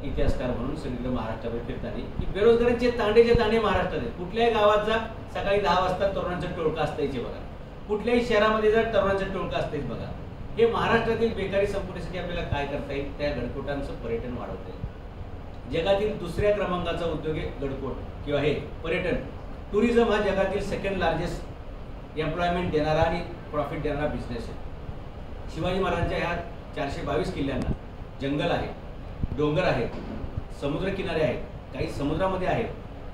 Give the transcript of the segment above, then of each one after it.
इतिहासकार म्हणून सगळीकडे महाराष्ट्रामध्ये फिरताना की बेरोजगारांचे तांडेचे तांडे महाराष्ट्रात आहेत. कुठल्याही गावात जा सकाळी 10 वाजता तरुणांचं टोळकं असतायचे बघा. कुठल्याही शहरामध्ये जर तरुणांचं टोळकं असतेच बघा. हे महाराष्ट्रातील बेकारी संपवण्यासाठी आपल्याला काय करता येईल? त्या गडकोटांचं पर्यटन वाढवता येईल. जगातील दुसऱ्या क्रमांकाचा उद्योग आहे गडकोट किंवा हे पर्यटन. टुरिझम हा जगातील सेकंड लार्जेस्ट एम्प्लॉयमेंट देणारा आणि प्रॉफिट देणारा बिझनेस आहे. शिवाजी महाराजांच्या ह्या 422 किल्ल्यांना जंगल आहे, डोंगर आहेत, समुद्रकिनारे आहेत, काही समुद्रामध्ये आहेत,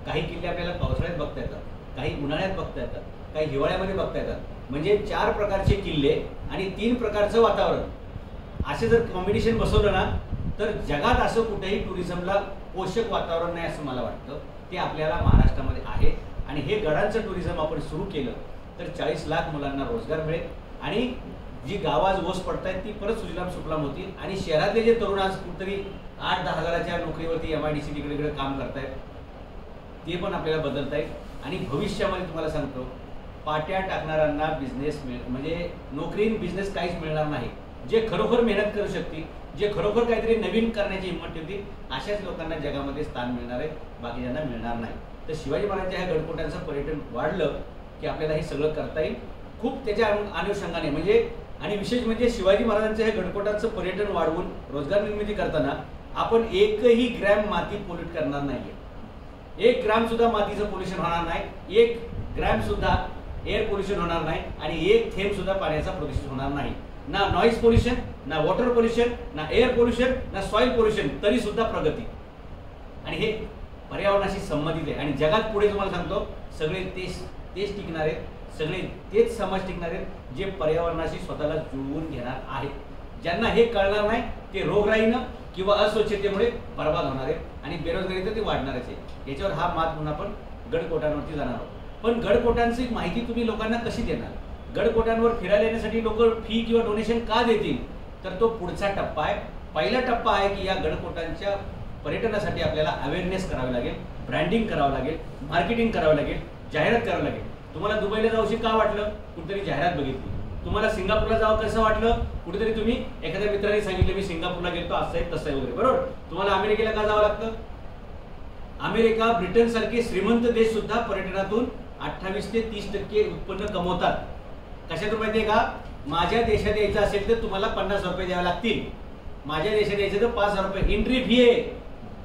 काही किल्ले आपल्याला पावसाळ्यात बघता येतात, काही उन्हाळ्यात बघता येतात, काही हिवाळ्यामध्ये बघता येतात. म्हणजे 4 प्रकारचे किल्ले आणि 3 प्रकारचं वातावरण असे जर कॉम्बिनेशन बसवलं ना तर जगात असं कुठेही टुरिझमला पोषक वातावरण नाही असं मला वाटतं. ते आपल्याला महाराष्ट्रामध्ये आहे आणि हे गडांचं टुरिझम आपण सुरू केलं तर 40 लाख मुलांना रोजगार मिळेल आणि जी गावं आज ओस पडतायत ती परत सुजलाम सुफलाम होतील आणि शहरातले जे तरुण आज कुठेतरी 8-10 हजाराच्या नोकरीवरती MIDC तिकडे काम करतायत ते पण आपल्याला बदलता येईल. आणि भविष्यामध्ये तुम्हाला सांगतो पाट्या टाकणाऱ्यांना बिझनेस म्हणजे नोकरी बिझनेस काहीच मिळणार नाही. जे खरोखर मेहनत करू शकतील, जे खरोखर काहीतरी नवीन करण्याची हिंमत ठेवतील अशाच लोकांना जगामध्ये स्थान मिळणार आहे, बाकीच्यांना मिळणार नाही. तर शिवाजी महाराजांच्या ह्या गडकोटांचं पर्यटन वाढलं की आपल्याला हे सगळं करता येईल. खूप त्याच्या अनुषंगाने म्हणजे आणि विशेष म्हणजे शिवाजी महाराजांच्या ह्या गडकोटांचं पर्यटन वाढवून रोजगार निर्मिती करताना आपण एकही ग्रॅम माती पोल्यूट करणार नाहीये. 1 ग्रॅम सुद्धा मातीचं पोल्युशन होणार नाही, 1 ग्रॅम सुद्धा एअर पोल्युशन होणार नाही आणि 1 थेंब सुद्धा पाण्याचा प्रदूषण होणार नाही. ना नॉईज पोल्युशन, ना वॉटर पोल्युशन, ना एअर पोल्युशन, ना सॉइल पोल्युशन, तरी सुद्धा प्रगती. आणि हे पर्यावरणाशी संबंधित आहे आणि जगात पुढे तुम्हाला सांगतो सगळे तेच टिकणार आहेत, सगळे तेच समाज टिकणार आहेत जे पर्यावरणाशी स्वतःला जुळवून घेणार आहेत. ज्यांना हे कळणार नाही ते रोगराईनं किंवा अस्वच्छतेमुळे बर्बाद होणार आहेत आणि बेरोजगारी तर ते वाढणारच आहे. याच्यावर हा मात म्हणून आपण गडकोटांवरती जाणार आहोत. पण गडकोटांची माहिती तुम्ही लोकांना कशी देणार? गडकोटांवर फिरायला येण्यासाठी लोक फी किंवा डोनेशन का देतील? तर तो पुढचा टप्पा आहे. पहिला टप्पा आहे की या गडकोटांच्या पर्यटनासाठी आपल्याला अवेअरनेस करावी लागेल, ब्रँडिंग करावं लागेल, मार्केटिंग करावं लागेल, जाहिरात करावी लागेल. तुम्हाला दुबईला जाऊशी का वाटलं? कुठेतरी जाहिरात बघितली. तुम्हाला सिंगापूरला जावं कसं वाटलं? कुठेतरी तुम्ही एखाद्या मित्राने सांगितलं मी सिंगापूरला गेलो असं आहे तसं आहे वगैरे, बरोबर? तुम्हाला अमेरिकेला का जावं लागतं? अमेरिका, ब्रिटन सारखे श्रीमंत देश सुद्धा पर्यटनातून 28 ते 30% उत्पन्न कमवतात. कशातून माहितीये का? माझ्या देशात यायचं असेल तर तुम्हाला 50 रुपये द्यावे लागतील. माझ्या देशात यायचं तर 5,000 रुपये एंट्री फी आहे.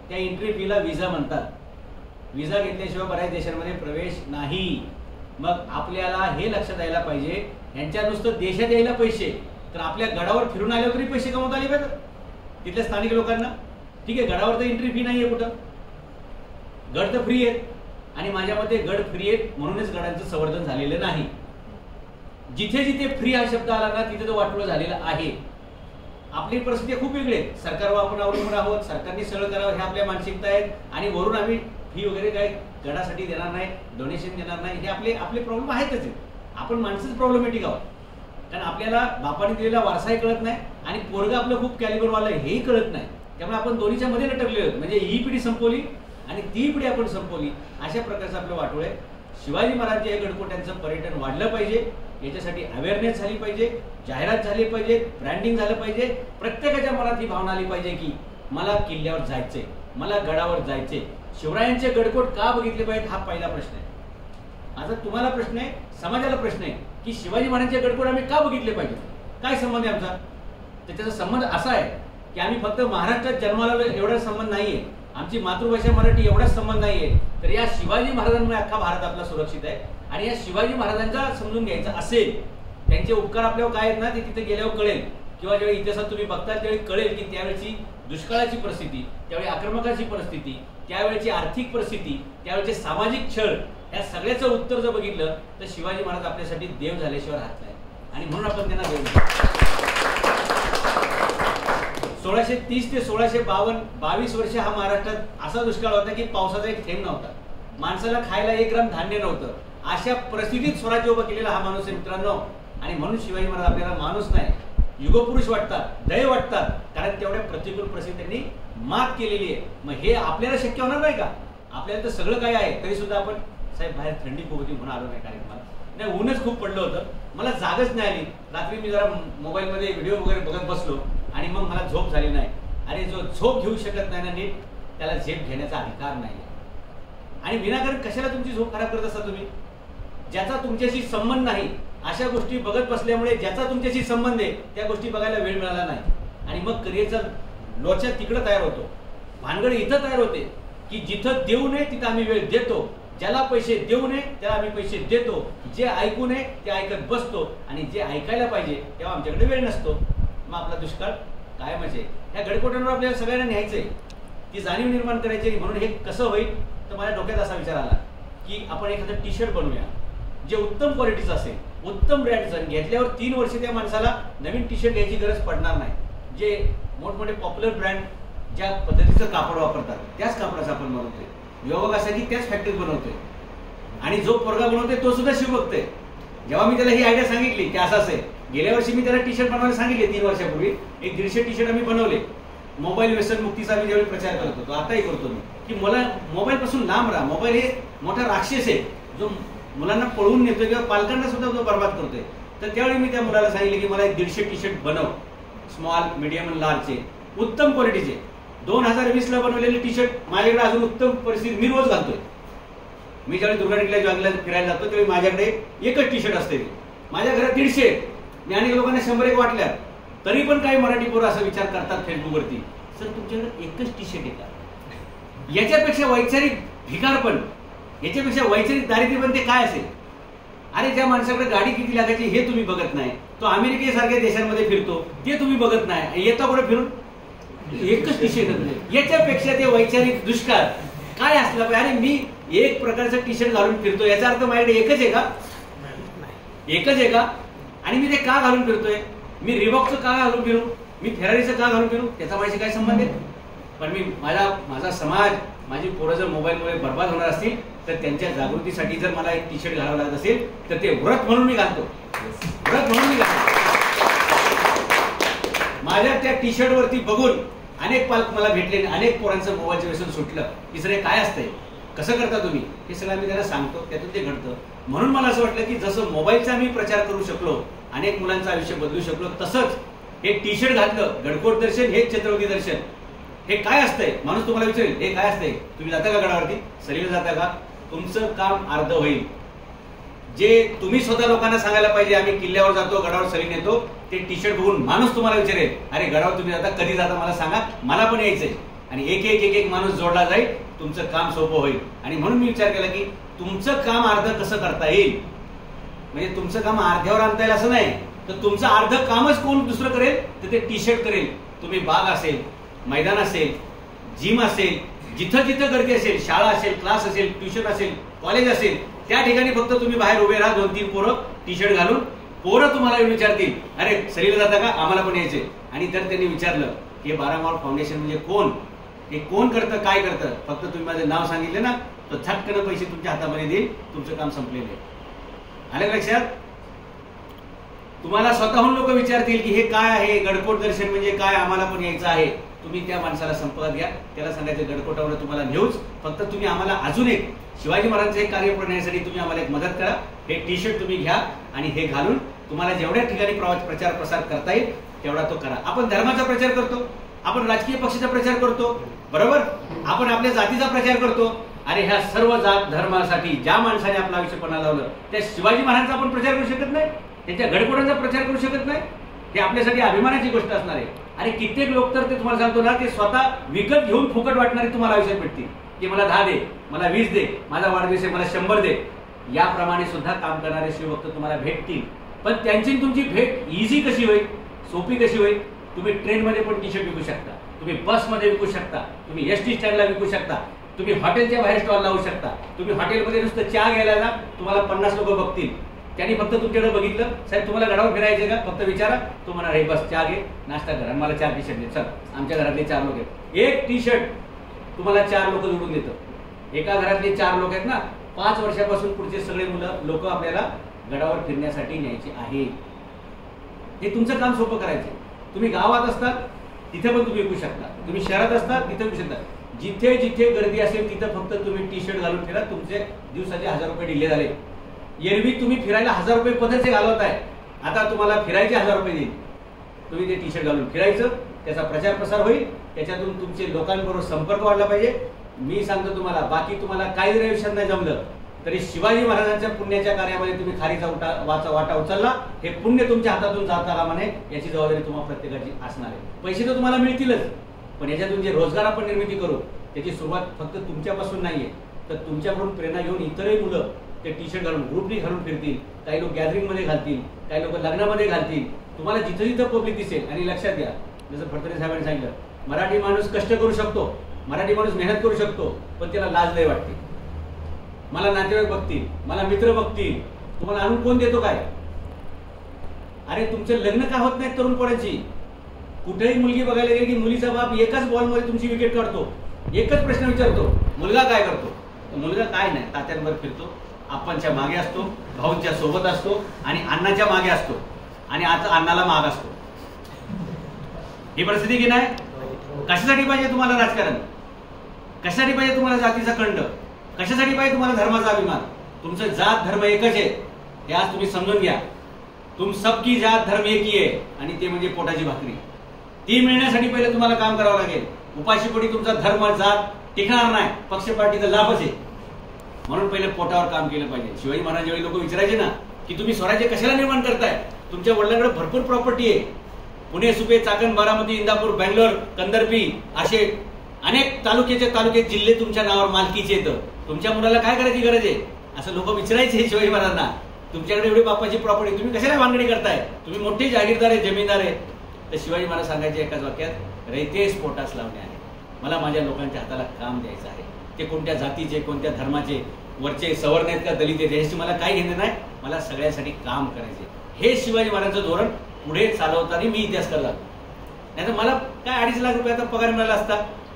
त्या एंट्री फीला व्हिसा म्हणतात. व्हिसा घेतल्याशिवाय बऱ्याच देशांमध्ये प्रवेश नाही. मग आपल्याला हे लक्षात यायला पाहिजे यांच्या नुसतं देशात यायला पैसे तर आपल्या गडावर फिरून आल्यावर तरी पैसे कमवता आले पाहिजे तिथल्या स्थानिक लोकांना. ठीक आहे, गडावर तर एंट्री फी नाहीये, कुठं गड तर फ्री आहेत आणि माझ्या मते गड फ्री आहेत म्हणूनच गडांचं संवर्धन झालेलं नाही. जिथे जिथे फ्री हा शब्द आला ना तिथे तो वाटोळं झालेला आहे. आपली परिस्थिती खूप वेगळी आहे. सरकारवर आपण अवलंबून आहोत, सरकारने सगळं करावं हे आपल्या मानसिकता आहेत आणि वरून आम्ही फी वगैरे काय गडासाठी देणार नाही, डोनेशन देणार नाही, हे आपले प्रॉब्लेम आहेतच. आपण माणसंच प्रॉब्लेमॅटिक आहोत. कारण आपल्याला बापाने दिलेला वारसाही कळत नाही आणि पोरगं आपलं खूप कॅलिबरवालं हेही कळत नाही. त्यामुळे आपण दोन्हीच्या मध्ये लटकलेलो आहोत. म्हणजे ही पिढी संपवली आणि ती पिढी आपण संपवली अशा प्रकारचं आपलं वाटोळ आहे. शिवाजी महाराजांच्या या गडकोट्यांचं पर्यटन वाढलं पाहिजे, याच्यासाठी अवेअरनेस झाली पाहिजे, जाहिरात झाली पाहिजे, ब्रँडिंग झालं पाहिजे. प्रत्येकाच्या मनात ही भावना आली पाहिजे की मला किल्ल्यावर जायचंय, मला गडावर जायचंय. शिवरायांचे गडकोट का बघितले पाहिजेत हा पहिला प्रश्न आहे. आता तुम्हाला प्रश्न आहे, समाजाला प्रश्न आहे की शिवाजी महाराजांचे गडकोट आम्ही का बघितले पाहिजे? काय संबंध आहे आमचा? त्याचा संबंध असा आहे की आम्ही फक्त महाराष्ट्रात जन्माला आलो एवढा संबंध नाहीये, आमची मातृभाषा मराठी एवढाच संबंध नाहीये. तर या शिवाजी महाराजांमुळे अख्खा भारत आपला सुरक्षित आहे. आणि या शिवाजी महाराजांचा समजून घ्यायचा असेल, त्यांचे उपकार आपल्यावर काय आहेत ना ते तिथे गेल्यावर कळेल किंवा ज्यावेळी इतिहासात तुम्ही बघता त्यावेळी कळेल की त्यावेळेची दुष्काळाची परिस्थिती, त्यावेळी आक्रमकाची परिस्थिती, त्यावेळेची आर्थिक परिस्थिती, त्यावेळेचे सामाजिक छळ, या सगळ्याचं उत्तर जर बघितलं तर शिवाजी महाराज आपल्यासाठी देव झाल्याशिवाय राहत नाही आणि म्हणून आपण त्यांना देव. 1630 ते 1652 22 वर्ष हा महाराष्ट्रात असा दुष्काळ होता की पावसाचा एक थेंब नव्हता, माणसाला खायला 1 ग्राम धान्य नव्हतं. अशा परिस्थितीत स्वराज्य उभं केलेला हा माणूस आहे मित्रांनो. आणि म्हणून शिवाजी महाराज आपल्याला माणूस नाही युगपुरुष वाटतात, दैव वाटतात, कारण तेवढ्या प्रतिकूल परिस्थितींनी मात केलेली आहे. मग हे आपल्याला शक्य होणार नाही का? आपल्याला तर सगळं काही आहे तरी सुद्धा आपण साहेब बाहेर थंडी खूप होती म्हणून आलो नाही कार्यक्रमाला, नाही ऊनच खूप पडलं होतं, मला जागच नाही आली. रात्री मी जरा मोबाईलमध्ये व्हिडिओ वगैरे बघत बसलो आणि मग मला झोप झाली नाही अरे जो झोप घेऊ शकत नाही ना नीट, त्याला झेप घेण्याचा अधिकार नाही. आणि विनाकारण कशाला तुमची झोप खराब करत असता तुम्ही? ज्याचा तुमच्याशी संबंध नाही अशा गोष्टी बघत बसल्यामुळे ज्याचा तुमच्याशी संबंध आहे त्या गोष्टी बघायला वेळ मिळाला नाही. आणि मग करिअरचा लोचा तिकडं तयार होतो. भानगड इथं तयार होते की जिथं देऊ नये तिथं आम्ही वेळ देतो, ज्याला पैसे देऊ नये त्याला आम्ही पैसे देतो, जे ऐकू नये ते ऐकत बसतो, आणि जे ऐकायला पाहिजे तेव्हा आमच्याकडे वेळ नसतो. मग आपला दुष्काळ कायमच आहे. ह्या गडकोटांवर आपल्याला सगळ्यांना न्यायचंय, ती जाणीव निर्माण करायची. म्हणून हे कसं होईल तर माझ्या डोक्यात असा विचार आला की आपण एखादं टी शर्ट बनवूया जे उत्तम क्वालिटीचं असेल, उत्तम ब्रँडचं. घेतल्यावर 3 वर्ष त्या माणसाला नवीन टी शर्ट घ्यायची गरज पडणार नाही. जे मोठमोठे पॉप्युलर ब्रँड ज्या पद्धतीचं कापड वापरतात त्याच कापडाचं आपण बनवतोय. योगासाठी त्याच फॅक्टरीत बनवतोय. आणि जो पोरगा बनवतोय तो सुद्धा शिवभक्त आहे. जेव्हा मी त्याला ही आयडिया सांगितली की असं आहे, गेल्या वर्षी मी त्याला टी शर्ट बनवायला सांगितले 3 वर्षापूर्वी. 150 टी शर्ट आम्ही बनवले. मोबाईल व्यसन मुक्तीचा मी ज्यावेळी प्रचार करत होतो, आताही करतो मी, की मला मोबाईल पासून लांब राहा. मोबाईल हे मोठा राक्षस आहे जो मुलांना पळवून नेतोय किंवा पालकांना सुद्धा जो बर्बाद करतोय. तर त्यावेळी मी त्या मुलाला सांगितले की मला 150 टी शर्ट बनव, स्मॉल, मीडियम आणि लार्जचे, उत्तम क्वालिटीचे. 2020 ला बनवलेले टी शर्ट माझ्याकडे अजून उत्तम परिस्थिती मी रोज घालतोय. मी ज्यावेळी दुर्गाडीला जॉगिंगला फिरायला जातो त्यावेळी माझ्याकडे एकच टी शर्ट असते. माझ्या घरात 150, मी अनेक लोकांना 100 वाटल्या. तरी पण काही मराठी पोरं असा विचार करतात फेसबुकवरती, सर तुमच्याकडे एकच टी शर्ट आहे का? याच्यापेक्षा वैचारिक भिकारपण, याच्यापेक्षा वैचारिक दारिद्र्य पण ते काय असेल? अरे ज्या माणसाकडे गाडी किती लागायची हे तुम्ही बघत नाही, तो अमेरिकेसारख्या देशांमध्ये फिरतो ते तुम्ही बघत नाही, येता कुठे फिरून एकच टी शर्ट. याच्यापेक्षा ते वैचारिक दुष्काळ काय असला पाहिजे? अरे मी एक प्रकारचं टी शर्ट घालून फिरतो, याचा अर्थ माझ्याकडे एकच आहे का? एकच आहे का? आणि मी ते का घालून फिरतोय? मी रिबॉकचं का घालून फिरू? मी फेरारीचं का घालून फिरू? त्याचा माझ्याशी काय संबंध आहे? पण मी माझा समाज, माझी पोरं जर मोबाईलमुळे बर्बाद होणार असतील तर त्यांच्या जागृतीसाठी जर मला एक टी शर्ट घालावं लागत असेल तर ते व्रत म्हणून मी घालतो. व्रत म्हणून मी घालतो. माझ्या त्या टी शर्ट वरती बघून अनेक पालक मला भेटले, अनेक पोरांचं मोबाईलचं व्यसन सुटलं. तिसरे काय असतंय, कसं करता तुम्ही, हे सगळं मी त्यांना सांगतो, त्यातून ते घडतं. म्हणून मला असं वाटलं की जसं मोबाईलचा मी प्रचार करू शकलो, अनेक मुलांचं आयुष्य बदलू शकलो, तसंच हे टी शर्ट घातलं, गडकोट दर्शन हे छत्रपती दर्शन. हे काय असतंय? माणूस तुम्हाला विचारेल हे काय असतंय, तुम्ही जाता का गडावरती, सरीला जाता का? तुमचं काम अर्ध होईल. जे तुम्ही स्वतः लोकांना सांगायला पाहिजे आम्ही किल्ल्यावर जातो, गडावर सरी नेतो, ते टी शर्ट बघून माणूस तुम्हाला विचारेल अरे गडावर तुम्ही जाता, कधी जाता मला सांगा, मला पण यायचंय. आणि एक माणूस जोडला जाईल, तुमचं काम सोपं होईल. आणि म्हणून मी विचार केला की तुमचं काम अर्ध कसं करता येईल. म्हणजे तुमचं काम अर्ध्यावर आणता येईल असं नाही, तर तुमचं अर्ध कामच कोण दुसरं करेल तर ते टी शर्ट करेल. तुम्ही बाग असेल, मैदान असेल, जिम असेल, जिथं जिथं गर्दी असेल, शाळा असेल, क्लास असेल, ट्युशन असेल, कॉलेज असेल, त्या ठिकाणी फक्त तुम्ही बाहेर उभे राहा, 2-3 पोरं टी शर्ट घालून. पोरं तुम्हाला विचारतील अरे सरीला जाता का, आम्हाला पण यायचे. आणि जर त्यांनी विचारलं की 12 माळ फाउंडेशन म्हणजे कोण, हे कोण करतं, काय करतं, फक्त तुम्ही माझं नाव सांगितलं ना तर झटकन पैसे तुमच्या हातामध्ये देईल, तुमचं काम संपलेलं आहे. आलं लक्षात? तुम्हाला स्वतःहून लोक विचारतील की हे काय आहे, गडकोट दर्शन म्हणजे काय, आम्हाला पण यायचं आहे. तुम्ही त्या माणसाला संपर्कात घ्या, त्याला सांगायचं गडकोटावर तुम्हाला नेऊच, फक्त तुम्ही आम्हाला अजून एक शिवाजी महाराजांचं एक कार्य करण्यासाठी तुम्ही आम्हाला एक मदत करा. हे टी शर्ट तुम्ही घ्या आणि हे घालून तुम्हाला जेवढ्या ठिकाणी प्रचार प्रसार करता येईल तेवढा तो करा. आपण धर्माचा प्रचार करतो, आपण राजकीय पक्षाचा प्रचार करतो, बरोबर, आपण आपल्या जातीचा प्रचार करतो. अरे ह्या सर्व जात धर्मासाठी ज्या माणसाने आपलं आयुष्य पणाला लावलं त्या शिवाजी महाराजांचा आपण प्रचार करू शकत नाही, त्यांच्या गडकोटांचा प्रचार करू शकत नाही. हे आपल्यासाठी अभिमानाची गोष्ट असणार आहे. अरे कित्येक लोक तर ते तुम्हाला सांगतो ना, ते स्वतः विकत घेऊन फुकट वाटणारे तुम्हाला आयुष्यात भेटतील की मला 10 दे, मला 20 दे, माझा वाढदिवस आहे मला 100 दे. याप्रमाणे सुद्धा काम करणारे शिवभक्त तुम्हाला भेटतील. पण त्यांची तुमची भेट इझी कशी होईल, सोपी कशी होईल? तुम्ही ट्रेनमध्ये पण टी शर्ट विकू शकता, तुम्ही बसमध्ये विकू शकता, तुम्ही एसटी स्टँडला विकू शकता, तुम्ही हॉटेलच्या बाहेर स्टॉल लावू शकता. तुम्ही हॉटेलमध्ये नुसतं चहा घ्यायला जा, तुम्हाला 50 लोक बघतील. त्यांनी फक्त तुमच्याकडे बघितलं, साहेब तुम्हाला गडावर फिरायचे का, फक्त विचारा, तो म्हणा हे बस चहा घे, नाश्ता करा, मला 4 टी शर्ट दे. चल आमच्या घरातले 4 लोक आहेत, एक टी शर्ट तुम्हाला 4 लोक जोडून देतं. एका घरातले 4 लोक आहेत ना, 5 वर्षापासून पुढचे सगळे लोक आपल्याला गडावर फिरण्यासाठी न्यायचे आहे. हे तुमचं काम सोपं करायचं. तुम्ही गावात असतात तिथे पण तुम्ही विकू शकता, तुम्ही शहरात असतात तिथे विकू शकता. जिथे जिथे गर्दी असेल तिथं फक्त तुम्ही टी शर्ट घालून फिरा. तुमचे दिवसाचे 1000 रुपये डिले झाले. एरवी तुम्ही फिरायला 1000 रुपये पदरचे घालवताय, आता तुम्हाला फिरायचे 1000 रुपये देईल. तुम्ही ते टी शर्ट घालून फिरायचं, त्याचा प्रचार प्रसार होईल, त्याच्यातून तुमचे लोकांबरोबर संपर्क वाढला पाहिजे. मी सांगतो तुम्हाला, बाकी तुम्हाला काही जरी आयुष्यात नाही जमलं तरी शिवाजी महाराजांच्या पुण्याच्या कार्यामध्ये तुम्ही खारीचा वाटा उचलला, हे पुण्य तुमच्या हातातून जाता कामा नये याची जबाबदारी तुम्हाला प्रत्येकाची असणार आहे. पैसे तर तुम्हाला मिळतीलच, पण याच्यातून जे रोजगार आपण निर्मिती करू त्याची सुरुवात फक्त तुमच्यापासून नाहीये, तर तुमच्याकडून प्रेरणा घेऊन इतरही मुलं ते टी शर्ट घालून ग्रुपनी घालून फिरतील. काही लोक गॅदरिंगमध्ये घालतील, काही लोक लग्नामध्ये घालतील. तुम्हाला जिथं जिथं पब्लिक दिसेल. आणि लक्षात घ्या, जसं फडतरे साहेबांनी सांगितलं, मराठी माणूस कष्ट करू शकतो, मराठी माणूस मेहनत करू शकतो, पण त्याला लाज लय वाटते. मला नातेवाईक बघतील, मला मित्र बघतील, तुम्हाला आणून कोण देतो काय? अरे तुमचे लग्न का होत नाहीत तरुण पोरांची? कुठेही मुलगी बघायला गेली की मुलीचा बाप एकाच बॉलमध्ये तुमची विकेट काढतो, एकच प्रश्न विचारतो, मुलगा काय करतो? मुलगा काय नाही, तात्यांवर फिरतो, आप्पांच्या मागे असतो, भाऊंच्या सोबत असतो आणि अण्णाच्या मागे असतो आणि आता अण्णाला माग असतो. ही परिस्थिती की नाही? कशासाठी पाहिजे तुम्हाला राजकारण? कशासाठी पाहिजे तुम्हाला जातीचा खंड? कशासाठी पाहिजे तुम्हाला धर्माचा अभिमान? तुमचं जात धर्म एकच आहे, हे आज तुम्ही समजून घ्या. तुम सबकी जात धर्म एक ही आहे, आणि ते म्हणजे पोटाची भाकरी. ती मिळण्यासाठी पहिले तुम्हाला काम करावं लागेल. उपाशीपोटी तुमचा धर्म जात टिकणार नाही, पक्ष पार्टीचा लाभच आहे. म्हणून पहिले पोटावर काम केलं पाहिजे. शिवाजी महाराज ज्यावेळी लोक विचारायचे ना की तुम्ही स्वराज्य कशाला निर्माण करताय, तुमच्या वडिलांकडे भरपूर प्रॉपर्टी आहे, पुणे, सुपे, चाकण, बारामती, इंदापूर, बेंगलोर, कंदर्पी असे अनेक तालुके जिल्हे तुमच्या नावावर मालकीचे येतं, तुमच्या मुलाला काय करायची गरज आहे, असं लोक विचारायचे शिवाजी महाराजांना. तुमच्याकडे एवढी बापाची प्रॉपर्टी, तुम्ही कशाला भांगडी करताय, तुम्ही मोठे जागीरदार आहे, जमीनदार आहे. तर शिवाजी महाराज सांगायचे एकाच वाक्यात, रयतेस पोटास लावणे आहे. मला माझ्या लोकांच्या हाताला काम द्यायचं आहे. ते कोणत्या जातीचे, कोणत्या धर्माचे, वरचे सवर्ण आहेत का दलित आहेत याची मला काही घेणं नाही, मला सगळ्यासाठी काम करायचे. हे शिवाजी महाराजांचं धोरण पुढे चालवताना मी इतिहास करला. नाही तर मला काय 2.5 लाख रुपयाचा पगार मिळाला असता.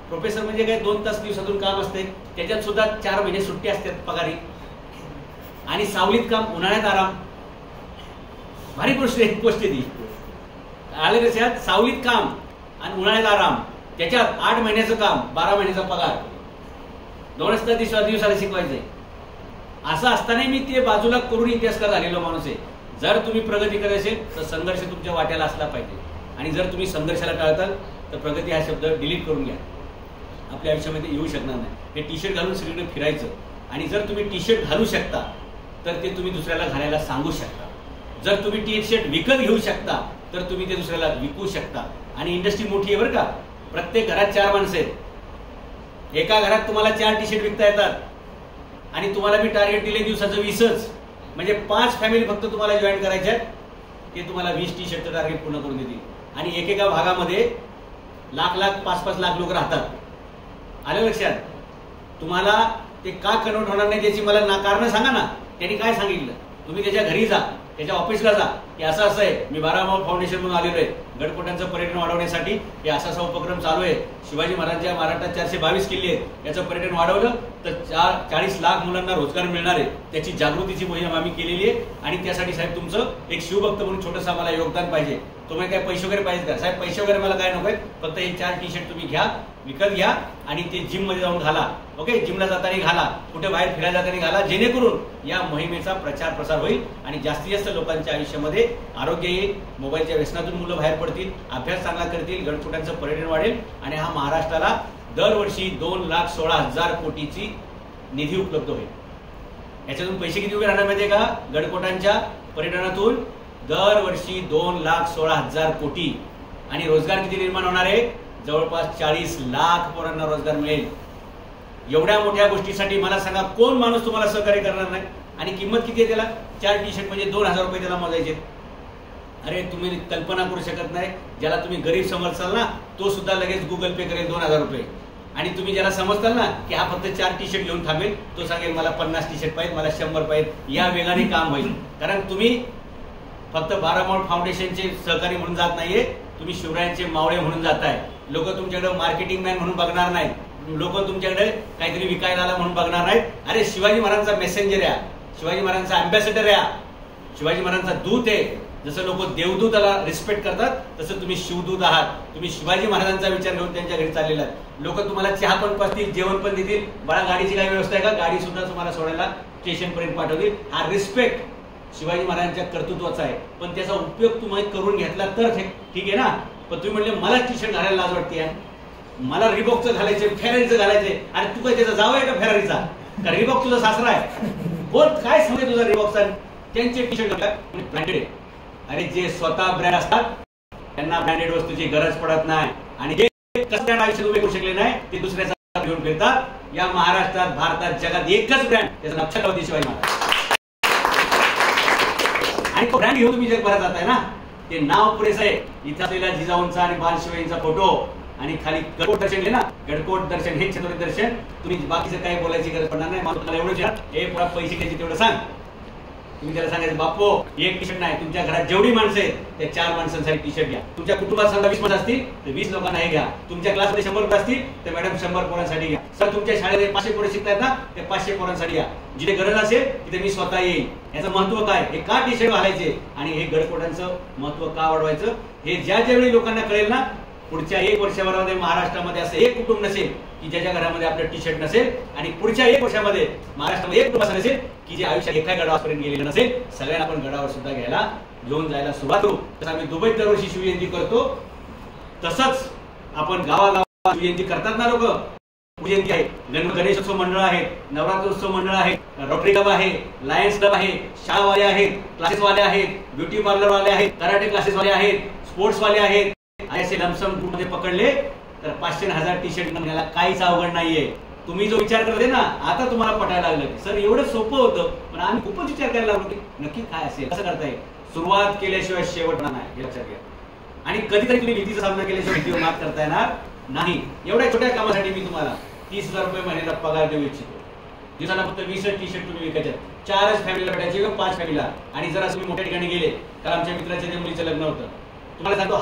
प्रोफेसर म्हणजे काय 2 तास दिवसातून काम असते, त्याच्यात सुद्धा 4 महिने सुट्टी असतात पगारी, आणि सावलीत काम, उन्हाळ्यात आराम. भारी गोष्ट ती आले कशात, सावलीत काम आणि उन्हाळ्यात आराम, त्याच्यात 8 महिन्याचं काम, 12 महिन्याचा पगार, 2 दिवसाला शिकवायचंय. असं असताना मी ते बाजूला करून इतिहासकार झालेलो माणूस आहे. जर तुम्ही प्रगती करायची असेल तर संघर्ष तुमच्या वाट्याला असला पाहिजे, आणि जर तुम्ही संघर्षाला टाळताल तर प्रगती हा शब्द डिलीट करून घ्या, आपल्या आयुष्यामध्ये येऊ शकणार नाही. हे टी शर्ट घालून सगळीकडे फिरायचं, आणि जर तुम्ही टी शर्ट घालू शकता तर ते तुम्ही दुसऱ्याला घालायला सांगू शकता. जर तुम्ही टी शर्ट विकत घेऊ शकता तर तुम्ही ते दुसऱ्याला विकू शकता. आणि इंडस्ट्री मोठी आहे बरं का, प्रत्येक घरात 4 माणसं आहेत. एका घरात तुम्हाला 4 टी शर्ट विकता येतात, आणि तुम्हाला मी टार्गेट दिले दिवसाचं 20च, म्हणजे 5 फॅमिली फक्त तुम्हाला जॉईन करायच्या, ते तुम्हाला 20 टी शर्टचं टार्गेट पूर्ण करून देतील. आणि एकेका भागामध्ये लाख 5-5 लाख लोक राहतात. आलं लक्षात? तुम्हाला ते का कन्वर्ट होणार नाही त्याची मला कारण सांगा ना. त्यांनी काय सांगितलं, तुम्ही त्याच्या घरी जा, त्याच्या ऑफिसला जा, की असं आहे, मी 12 माळ फाउंडेशन म्हणून आलेलो आहे, गडकोटांचं पर्यटन वाढवण्यासाठी हे असा उपक्रम चालू आहे. शिवाजी महाराजांच्या महाराष्ट्रात 422 किल्ले आहेत, याचं पर्यटन वाढवलं तर 40 लाख मुलांना रोजगार मिळणार आहे. त्याची जागृतीची मोहीम आम्ही केलेली आहे, आणि त्यासाठी साहेब तुमचं एक शिवभक्त म्हणून छोटंसं आम्हाला योगदान पाहिजे. तुम्ही काय पैसे वगैरे पाहिजे का? साहेब पैसे वगैरे मला काय नको आहेत, फक्त हे 4 टी शर्ट तुम्ही घ्या, विकत घ्या, आणि ते जिम मध्ये जाऊन घाला. ओके, जिमला जाताना घाला, कुठे बाहेर फिरायला जाताना घाला, जेणेकरून या मोहिमेचा प्रचार प्रसार होईल आणि जास्तीत जास्त लोकांच्या आयुष्यामध्ये आरोग्य येईल, मोबाईलच्या व्यसनातून मुलं बाहेर पडतील, अभ्यास चांगला करतील, गडकोटांचं पर्यटन वाढेल, आणि हा महाराष्ट्राला दरवर्षी 2,16,000 कोटीची निधी उपलब्ध होईल. याच्यातून पैसे किती उभे राहणार माहितीये का? गडकोटांच्या पर्यटनातून दरवर्षी 2,16,000 कोटी, आणि रोजगार किती निर्माण होणार आहे? जवळपास 40 लाख पोरांना रोजगार मिळेल. एवढ्या मोठ्या गोष्टीसाठी मला सांगा, कोण माणूस तुम्हाला सहकार्य करणार नाही? आणि किंमत किती आहे त्याला? 4 टी शर्ट म्हणजे 2,000 रुपये त्याला मोजायचे. अरे तुम्ही कल्पना करू शकत नाही, ज्याला तुम्ही गरीब समजसाल ना, तो सुद्धा लगेच गुगल पे करेल 2,000 रुपये. आणि तुम्ही ज्याला समजताल ना की हा फक्त 4 टी शर्ट घेऊन थांबेल, तो सांगेल मला 50 टी शर्ट पाहिजे, मला 100 पाहिजे. या वेगाने काम होईल, कारण तुम्ही फक्त 12 माळ फाउंडेशनचे सहकारी म्हणून जात नाहीये, तुम्ही शिवरायांचे मावळे म्हणून जाताय. लोक तुमच्याकडे मार्केटिंग मॅन म्हणून बघणार नाहीत, लोक तुमच्याकडे काहीतरी विकायला आला म्हणून बघणार नाहीत. अरे शिवाजी महाराजांचा मेसेंजर आहे, शिवाजी महाराजांचा अँबॅसेडर आहे, शिवाजी महाराजांचा दूत आहे. जसं लोक देवदूताला रिस्पेक्ट करतात तसं तुम्ही शिवदूत आहात. तुम्ही शिवाजी महाराजांचा विचार घेऊन त्यांच्या घरी चाललेला आहात. लोक तुम्हाला चहा पण पाजतील, जेवण पण देतील. बाळा गाडीची काय व्यवस्था आहे का? गाडी सुद्धा तुम्हाला सोडायला स्टेशन पर्यंत पाठवतील. हा रिस्पेक्ट शिवाजी महाराजांच्या कर्तृत्वाचा आहे, पण त्याचा उपयोग तुम्ही करून घेतला तर ठीक आहे ना. पण तुम्ही म्हणले मला टी शर्ट घालायला लाज वाटते, मला रिबॉकचं घालायचे, फेरारीचं घालायचे. अरे तू काय त्याचा जावं आहे का फेरारीचा? का रिबॉक तुझा सासरा आहे? कोण काय समजे तुझा रिबॉकचा? त्यांचे टी शर्ट ब्रँडेड आहे. अरे जे स्वतः ब्रँड असतात त्यांना ब्रँडेड वस्तूची गरज पडत नाही, आणि जे कसं आयुष्यात उभे करू शकले नाही ते दुसऱ्याचा घेऊन फिरतात. या महाराष्ट्रात, भारतात, जगात एकच ब्रँड, त्याचं नाव छत्रपती शिवाजी महाराज. आणि तो ब्रँड घेऊन तुम्ही जगभरात जाताय ना, ते नाव पुरेसं आहे. इथं असलेला जिजाऊंचा आणि बालशिवाजींचा फोटो आणि खाली गडकोट दर्शन घे ना, गडकोट दर्शन हे छत्रपती दर्शन. तुम्ही बाकीचं काही बोलायची गरज पडणार नाही. मला तुम्हाला एवढंच हे पुरा पैसे घ्यायचे तेवढं सांग. तुम्ही त्याला सांगायचं बापू एक टी शर्ट नाही, तुमच्या घरात जेवढी माणसं आहेत त्या 4 माणसांसाठी टी शर्ट घ्या. तुमच्या कुटुंबात समजा 20 माणसं असतील तर 20 लोकांना हे घ्या. तुमच्या क्लासमध्ये 100 पोरं असतील तर मॅडम 100 पोरांसाठी घ्या. सर तुमच्या शाळेमध्ये 500 पोरं शिकतायत ना, ते 500 पोरांसाठी घ्या. जिथे गरज असेल तिथे मी स्वतः येईल. याचं महत्व काय, हे का टी शर्ट घालायचे आणि हे गडकोटांचं महत्व का वाढवायचं, हे ज्यावेळी लोकांना कळेल ना, पुढच्या 1 वर्षभरामध्ये महाराष्ट्रामध्ये असं एक कुटुंब नसेल की ज्याच्या घरामध्ये आपलं टी शर्ट नसेल, आणि पुढच्या 1 वर्षामध्ये महाराष्ट्रामध्ये एक कुटुंब असं नसेल की जे आयुष्यात एका गडावरपर्यंत गेलेलं नसेल. सगळ्यांना आपण गडावर सुद्धा घ्यायला घेऊन जायला सुरुवात करू. जसं आम्ही दुबईत दरवर्षी शिवजयंती करतो तसंच आपण गावागावात शिवजयंती करतात ना लोक. शिवजयंती आहे, गणेशोत्सव मंडळ आहेत, नवरात्रोत्सव मंडळ आहे, रोटरी क्लब आहे, लायन्स क्लब आहे, शाळावाले आहेत, क्लासेसवाले आहेत, ब्युटी पार्लरवाले आहेत, कराटे क्लासेसवाले आहेत, स्पोर्ट्सवाले आहेत. असे लमसम ग्रुपमध्ये पकडले तर 500 आणि 1000 टी शर्ट घ्यायला काहीच अवघड नाहीये. तुम्ही जो विचार करते ना, आता तुम्हाला पटायला लागलं सर एवढं सोपं होतं, पण आम्ही खूपच विचार करायला लागलो की नक्की काय असेल, कसं करता येईल. सुरुवात केल्याशिवाय शेवट नाही हे लक्षात घ्या. आणि कधीतरी तुम्ही भीतीचा सामना केल्याशिवाय भीतीवर मात करता येणार नाही. एवढ्या छोट्या कामासाठी मी तुम्हाला 30,000 रुपये महिन्याला पगार देऊ इच्छितो. दिवसाला फक्त 20 टी शर्ट तुम्ही विकायचे. 4च फॅमिलीला भेटायचे किंवा 5 फॅमिलीला. आणि जर तुम्ही मोठ्या ठिकाणी गेले, तर आमच्या मित्राच्या जे मुलीचं लग्न होतं, तुम्हाला सांगतो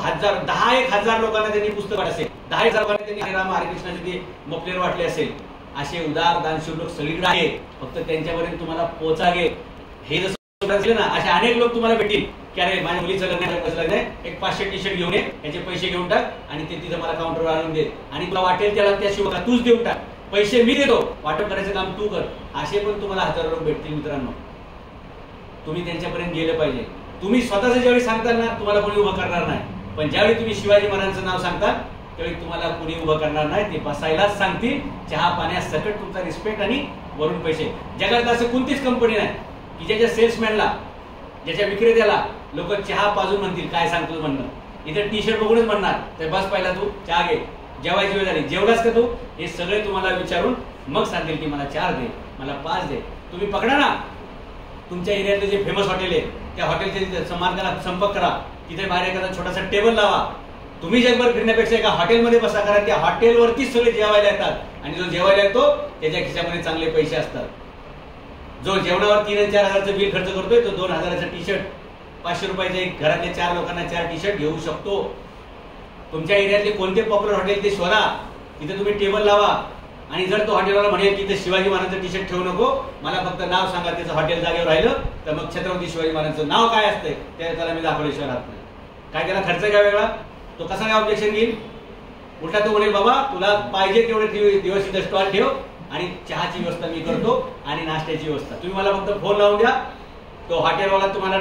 10,000 लोकांना त्यांनी पुस्तक वाटले असेल, 10,000 लोकांना त्यांनी हरे राम हरे कृष्णाचे ते मफलर वाटले असेल. असे उदार दानशूर लोक सगळीकडे आहेत, फक्त त्यांच्यापर्यंत तुम्हाला पोहोचागे. हे जसं ना, असे अनेक लोक तुम्हाला भेटतील की अरे माझ्या मुलीचं लग्न आहे, एक 500 टी शर्ट घेऊन ये, याचे पैसे घेऊन टाक आणि ते तिथं मला काउंटरवर आणून दे, आणि तुला वाटेल त्याला त्याशिवाय तूच देऊन टाक, पैसे मी देतो, वाटप करायचं काम तू कर. असे पण तुम्हाला हजारो लोक भेटतील मित्रांनो. तुम्ही त्यांच्यापर्यंत गेलं पाहिजे. तुम्ही स्वतःच ज्यावेळी सांगताल ना, तुम्हाला कोणी उभं करणार नाही. पण ज्यावेळी तुम्ही शिवाजी महाराजांचं नाव सांगता त्यावेळी तुम्हाला कोणी उभं करणार नाही. ते बसायलाच सांगतील. चहा पाण्यास सकट तुमचा रिस्पेक्ट आणि वरून पैसे. जगात असं कोणतीच कंपनी नाही की ज्याच्या सेल्समॅनला, ज्याच्या विक्रेत्याला लोक चहा पाजून म्हणतील काय सांगतो म्हणणं. इथे टी शर्ट बघूनच म्हणणार तर बस पहिला तू चहा घे, जेवायची वेळ झाली, जेवलास का तू, हे सगळे तुम्हाला विचारून मग सांगतील की मला 4 दे, मला 5 दे. तुम्ही पकडा ना तुमच्या एरियातले जे फेमस हॉटेल आहे त्या हॉटेलच्या मालकाला संपर्क करा. तिथे बाहेर एखादा छोटासा टेबल लावा. तुम्ही जगभर फिरण्यापेक्षा एका हॉटेलमध्ये बसा, करा. त्या हॉटेलवरतीच सगळे जेवायला येतात, आणि जो जेवायला येतो त्याच्या खिशामध्ये चांगले पैसे असतात. जो जेवणावर 3 आणि 4 हजारचं बिल खर्च करतोय तो 2 हजाराचा टी शर्ट, 500 रुपयाचे घरातल्या 4 लोकांना 4 टी शर्ट घेऊ शकतो. तुमच्या एरियातले कोणते पॉप्युलर हॉटेल ते शोधा, तिथे तुम्ही टेबल लावा. आणि जर तो हॉटेलवाला म्हणेल की शिवाजी महाराजांचं टी शर्ट ठेवू नको, मला फक्त नाव सांगा त्याचं हॉटेल जागेवर राहिलं, तर मग छत्रपती शिवाजी महाराजांचं नाव काय असतंय त्याला मी दाखवल्याशिवाय राहत नाही. काय त्याला खर्च घ्या वेगळा, तो कसा काय ऑब्जेक्शन घेईल. उलटा तो म्हणेल बाबा तुला पाहिजे तेवढे दिवस इथे स्टॉल ठेव, आणि चहाची व्यवस्था मी करतो आणि नाश्त्याची व्यवस्था. तुम्ही मला फक्त फोन लावून द्या. तो हॉटेलवाला तुम्हाला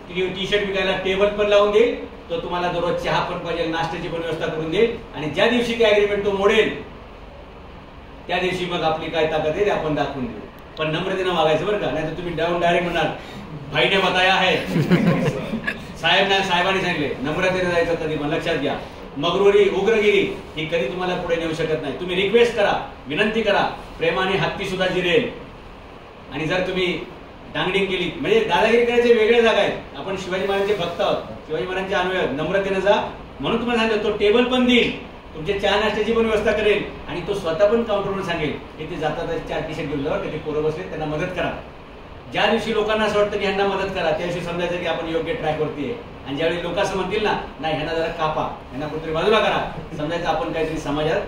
टी शर्ट विकायला टेबल पण लावून देईल, तो तुम्हाला दररोज चहा पण पाहिजे, नाश्त्याची पण व्यवस्था करून देईल. आणि ज्या दिवशी ते अग्रीमेंट तो मोडेल त्या दिवशी मग आपली काय ताकद आहे ते आपण दाखवून देऊ. पण नम्रतेनं वागायचं बरं का, नाही तर तुम्ही डायरेक्ट म्हणणार भाईने बताया आहे, साहेबांनी सांगितले. नम्रतेने जायचं कधी पण लक्षात घ्या. मगरुरी, उग्रगिरी ही कधी तुम्हाला पुढे नेऊ शकत नाही. तुम्ही रिक्वेस्ट करा, विनंती करा, प्रेमाने हत्ती सुद्धा जिरेल. आणि जर तुम्ही डांगडिंग केली म्हणजे दादागिरी करायचे वेगळ्या जागा आहेत. आपण शिवाजी महाराजांचे भक्त आहोत, शिवाजी महाराजांचे अनुयायी. नम्रतेने जा, म्हणून तुम्हाला सांगितलं तो टेबल पण देईल, तुमच्या चहा नाश्त्याची पण व्यवस्था करेल, आणि तो स्वतः पण काउंटरवर सांगेल इथे जातात 4 टी शर्ट घेऊन जावा, तिथे पोरं बसले त्यांना मदत करा. ज्या दिवशी लोकांना असं वाटतं की ह्यांना मदत करा त्या दिवशी समजायचं की आपण योग्य ट्रॅक वरती आहे. आणि ज्यावेळी लोक असं म्हणतील ना नाही ह्यांना जरा कापा, ह्यांना कुठेतरी बाजूला करा, समजायचं आपण काहीतरी समाजात